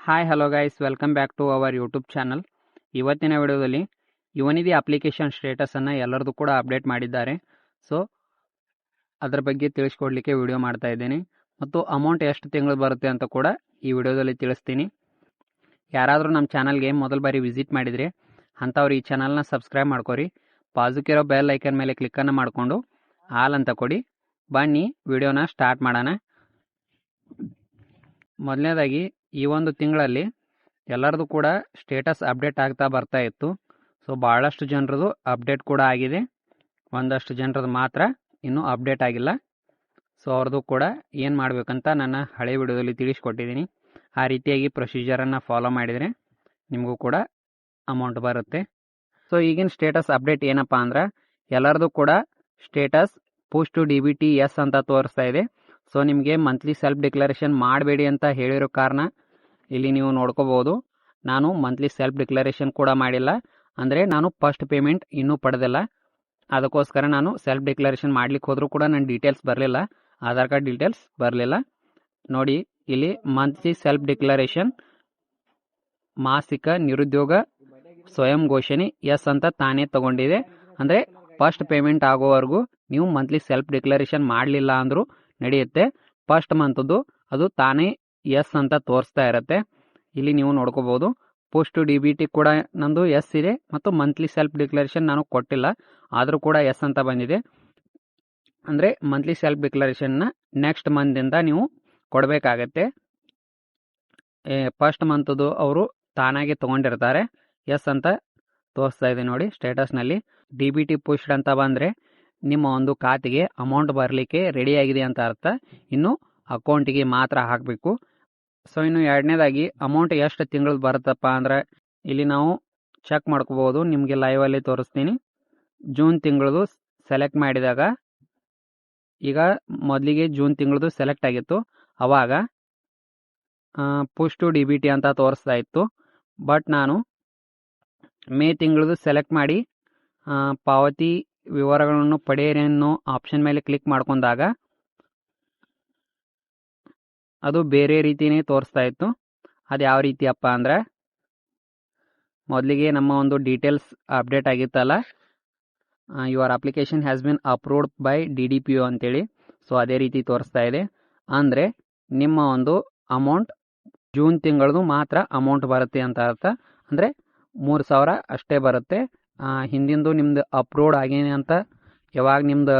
Hi hello guys, welcome back to our YouTube channel. ಇವತ್ತಿನ ವಿಡಿಯೋದಲ್ಲಿ Yuvanidhi application ಸ್ಟೇಟಸನ್ನು ಎಲ್ಲರದು ಕೂಡ ಅಪ್ಡೇಟ್ ಮಾಡಿದ್ದಾರೆ. ಸೊ ಅದರ ಬಗ್ಗೆ ತಿಳಿಸ್ಕೊಡ್ಲಿಕ್ಕೆ ವಿಡಿಯೋ ಮಾಡ್ತಾ ಇದ್ದೀನಿ. ಮತ್ತು ಅಮೌಂಟ್ ಎಷ್ಟು ತಿಂಗಳು ಬರುತ್ತೆ ಅಂತ ಕೂಡ ಈ ವಿಡಿಯೋದಲ್ಲಿ ತಿಳಿಸ್ತೀನಿ. ಯಾರಾದರೂ ನಮ್ಮ ಚಾನಲ್ಗೆ ಮೊದಲ ಬಾರಿ ವಿಸಿಟ್ ಮಾಡಿದರೆ ಅಂಥವ್ರು ಈ ಚಾನಲ್ನ ಸಬ್ಸ್ಕ್ರೈಬ್ ಮಾಡ್ಕೊರಿ. ಬಾಜುಕಿರೋ ಬೆಲ್ ಐಕನ್ ಮೇಲೆ ಕ್ಲಿಕ್ಕನ್ನು ಮಾಡಿಕೊಂಡು ಆಲ್ ಅಂತ ಕೊಡಿ. ಬನ್ನಿ ವಿಡಿಯೋನ ಸ್ಟಾರ್ಟ್ ಮಾಡೋಣ. ಮೊದಲನೇದಾಗಿ ಈ ಒಂದು ತಿಂಗಳಲ್ಲಿ ಎಲ್ಲರದು ಕೂಡ ಸ್ಟೇಟಸ್ ಅಪ್ಡೇಟ್ ಆಗ್ತಾ ಬರ್ತಾ ಇತ್ತು. ಸೊ ಭಾಳಷ್ಟು ಜನರದು ಅಪ್ಡೇಟ್ ಕೂಡ ಆಗಿದೆ, ಒಂದಷ್ಟು ಜನರದು ಮಾತ್ರ ಇನ್ನೂ ಅಪ್ಡೇಟ್ ಆಗಿಲ್ಲ. ಸೊ ಅವ್ರದ್ದು ಕೂಡ ಏನು ಮಾಡಬೇಕಂತ ನನ್ನ ಹಳೆ ವಿಡಿಯೋದಲ್ಲಿ ತಿಳಿಸ್ಕೊಟ್ಟಿದ್ದೀನಿ. ಆ ರೀತಿಯಾಗಿ ಪ್ರೊಸೀಜರನ್ನು ಫಾಲೋ ಮಾಡಿದರೆ ನಿಮಗೂ ಕೂಡ ಅಮೌಂಟ್ ಬರುತ್ತೆ. ಸೊ ಈಗಿನ ಸ್ಟೇಟಸ್ ಅಪ್ಡೇಟ್ ಏನಪ್ಪ ಅಂದ್ರೆ ಎಲ್ಲರದು ಕೂಡ status push to DBT yes ಅಂತ ತೋರಿಸ್ತಾ ಇದೆ. ಸೊ ನಿಮಗೆ ಮಂತ್ಲಿ ಸೆಲ್ಫ್ ಡಿಕ್ಲರೇಷನ್ ಮಾಡಬೇಡಿ ಅಂತ ಹೇಳಿರೋ ಕಾರಣ ಇಲ್ಲಿ ನೀವು ನೋಡ್ಕೋಬೋದು. ನಾನು ಮಂತ್ಲಿ ಸೆಲ್ಫ್ ಡಿಕ್ಲರೇಷನ್ ಕೂಡ ಮಾಡಿಲ್ಲ, ಅಂದರೆ ನಾನು ಫಸ್ಟ್ ಪೇಮೆಂಟ್ ಇನ್ನೂ ಪಡೆದಿಲ್ಲ. ಅದಕ್ಕೋಸ್ಕರ ನಾನು ಸೆಲ್ಫ್ ಡಿಕ್ಲರೇಷನ್ ಮಾಡ್ಲಿಕ್ಕೆ ಹೋದರೂ ಕೂಡ ನನ್ನ ಡೀಟೇಲ್ಸ್ ಬರಲಿಲ್ಲ, ಆಧಾರ್ ಕಾರ್ಡ್ ಡೀಟೇಲ್ಸ್ ಬರಲಿಲ್ಲ. ನೋಡಿ ಇಲ್ಲಿ ಮಂತ್ಲಿ ಸೆಲ್ಫ್ ಡಿಕ್ಲರೇಷನ್ ಮಾಸಿಕ ನಿರುದ್ಯೋಗ ಸ್ವಯಂ ಘೋಷಣೆ ಎಸ್ ಅಂತ ತಾನೇ ತಗೊಂಡಿದೆ. ಅಂದರೆ ಫಸ್ಟ್ ಪೇಮೆಂಟ್ ಆಗೋವರೆಗೂ ನೀವು ಮಂತ್ಲಿ ಸೆಲ್ಫ್ ಡಿಕ್ಲರೇಷನ್ ಮಾಡಲಿಲ್ಲ ಅಂದರೂ ನಡೆಯುತ್ತೆ. ಫಸ್ಟ್ ಮಂತದ್ದು ಅದು ತಾನೇ ಎಸ್ ಅಂತ ತೋರಿಸ್ತಾ ಇರುತ್ತೆ. ಇಲ್ಲಿ ನೀವು ನೋಡ್ಕೋಬೋದು. ಪುಷ್ ಟು DBT ಕೂಡ ನಂದು ಎಸ್ ಇದೆ ಮತ್ತು ಮಂತ್ಲಿ ಸೆಲ್ಫ್ ಡಿಕ್ಲರೇಷನ್ ನಾನು ಕೊಟ್ಟಿಲ್ಲ, ಆದರೂ ಕೂಡ ಎಸ್ ಅಂತ ಬಂದಿದೆ. ಅಂದರೆ ಮಂತ್ಲಿ ಸೆಲ್ಫ್ ಡಿಕ್ಲರೇಷನ್ನ ನೆಕ್ಸ್ಟ್ ಮಂತಿಂದ ನೀವು ಕೊಡಬೇಕಾಗತ್ತೆ. ಫಸ್ಟ್ ಮಂತದ್ದು ಅವರು ತಾನಾಗೆ ತೊಗೊಂಡಿರ್ತಾರೆ. ಎಸ್ ಅಂತ ತೋರಿಸ್ತಾ ಇದೆ ನೋಡಿ ಸ್ಟೇಟಸ್ನಲ್ಲಿ. DBT ಪುಷ್ಡ್ ಅಂತ ಬಂದರೆ ನಿಮ್ಮ ಒಂದು ಖಾತೆಗೆ ಅಮೌಂಟ್ ಬರಲಿಕ್ಕೆ ರೆಡಿಯಾಗಿದೆ ಅಂತ ಅರ್ಥ. ಇನ್ನು ಅಕೌಂಟಿಗೆ ಮಾತ್ರ ಹಾಕಬೇಕು. ಸೊ ಇನ್ನು ಎರಡನೇದಾಗಿ ಅಮೌಂಟ್ ಎಷ್ಟು ತಿಂಗಳು ಬರುತ್ತಪ್ಪ ಅಂದ್ರೆ ಇಲ್ಲಿ ನಾವು ಚೆಕ್ ಮಾಡ್ಕೋಬೋದು. ನಿಮಗೆ ಲೈವಲ್ಲಿ ತೋರಿಸ್ತೀನಿ. ಜೂನ್ ತಿಂಗಳದು ಸೆಲೆಕ್ಟ್ ಮಾಡಿದಾಗ, ಈಗ ಮೊದಲಿಗೆ ಜೂನ್ ತಿಂಗಳದು ಸೆಲೆಕ್ಟ್ ಆಗಿತ್ತು, ಅವಾಗ ಪುಷ್ ಟು DBT ಅಂತ ತೋರಿಸ್ತಾ ಇತ್ತು. ಬಟ್ ನಾನು ಮೇ ತಿಂಗಳದು ಸೆಲೆಕ್ಟ್ ಮಾಡಿ ಪಾವತಿ ವಿವರಗಳನ್ನು ಪಡೆಯಿರಿ ಅನ್ನೋ ಆಪ್ಷನ್ ಮೇಲೆ ಕ್ಲಿಕ್ ಮಾಡ್ಕೊಂಡಾಗ ಅದು ಬೇರೆ ರೀತಿಯೇ ತೋರಿಸ್ತಾ ಇತ್ತು. ಅದು ಯಾವ ರೀತಿಯಪ್ಪ ಅಂದ್ರೆ ಮೊದಲಿಗೆ ನಮ್ಮ ಒಂದು ಡೀಟೇಲ್ಸ್ ಅಪ್ಡೇಟ್ ಆಗಿತ್ತಲ್ಲ, your application has been approved by DDPO ಅಂತೇಳಿ. ಸೊ ಅದೇ ರೀತಿ ತೋರಿಸ್ತಾ ಇದೆ. ಅಂದರೆ ನಿಮ್ಮ ಒಂದು ಅಮೌಂಟ್ ಜೂನ್ ತಿಂಗಳದು ಮಾತ್ರ ಅಮೌಂಟ್ ಬರುತ್ತೆ ಅಂತ ಅರ್ಥ. ಅಂದರೆ 3,000 ಅಷ್ಟೇ ಬರುತ್ತೆ. ಹಿಂದಿಂದು ನಿಮ್ದು ಅಪ್ರೂವ್ಡ್ ಆಗೇನೆ ಅಂತ ಯಾವಾಗ ನಿಮ್ದು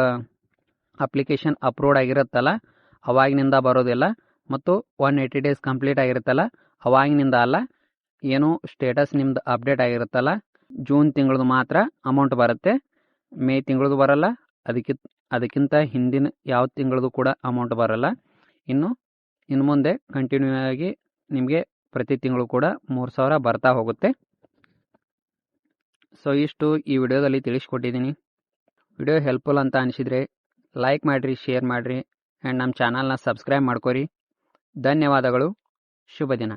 ಅಪ್ಲಿಕೇಶನ್ ಅಪ್ರೂವ್ಡ್ ಆಗಿರುತ್ತಲ್ಲ ಅವಾಗಿನಿಂದ ಬರೋದಿಲ್ಲ, ಮತ್ತು 180 ಡೇಸ್ ಕಂಪ್ಲೀಟ್ ಆಗಿರುತ್ತಲ್ಲ ಅವಾಗಿನಿಂದ ಅಲ್ಲ. ಏನು ಸ್ಟೇಟಸ್ ನಿಮ್ದು ಅಪ್ಡೇಟ್ ಆಗಿರುತ್ತಲ್ಲ ಜೂನ್ ತಿಂಗಳದು ಮಾತ್ರ ಅಮೌಂಟ್ ಬರುತ್ತೆ, ಮೇ ತಿಂಗಳದು ಬರಲ್ಲ, ಅದಕ್ಕಿಂತ ಹಿಂದಿನ ಯಾವ ತಿಂಗಳದು ಕೂಡ ಅಮೌಂಟ್ ಬರಲ್ಲ. ಇನ್ನು ಮುಂದೆ ಕಂಟಿನ್ಯೂ ಆಗಿ ನಿಮಗೆ ಪ್ರತಿ ತಿಂಗಳು ಕೂಡ 3,000 ಬರ್ತಾ ಹೋಗುತ್ತೆ. ಸೊ ಇಷ್ಟು ಈ ವಿಡಿಯೋದಲ್ಲಿ ತಿಳಿಸ್ಕೊಟ್ಟಿದ್ದೀನಿ. ವಿಡಿಯೋ ಹೆಲ್ಪ್ಫುಲ್ ಅಂತ ಅನಿಸಿದರೆ ಲೈಕ್ ಮಾಡಿರಿ, ಶೇರ್ ಮಾಡಿರಿ ಆ್ಯಂಡ್ ನಮ್ಮ ಚಾನಲ್ನ ಸಬ್ಸ್ಕ್ರೈಬ್ ಮಾಡ್ಕೊರಿ. ಧನ್ಯವಾದಗಳು. ಶುಭ ದಿನ.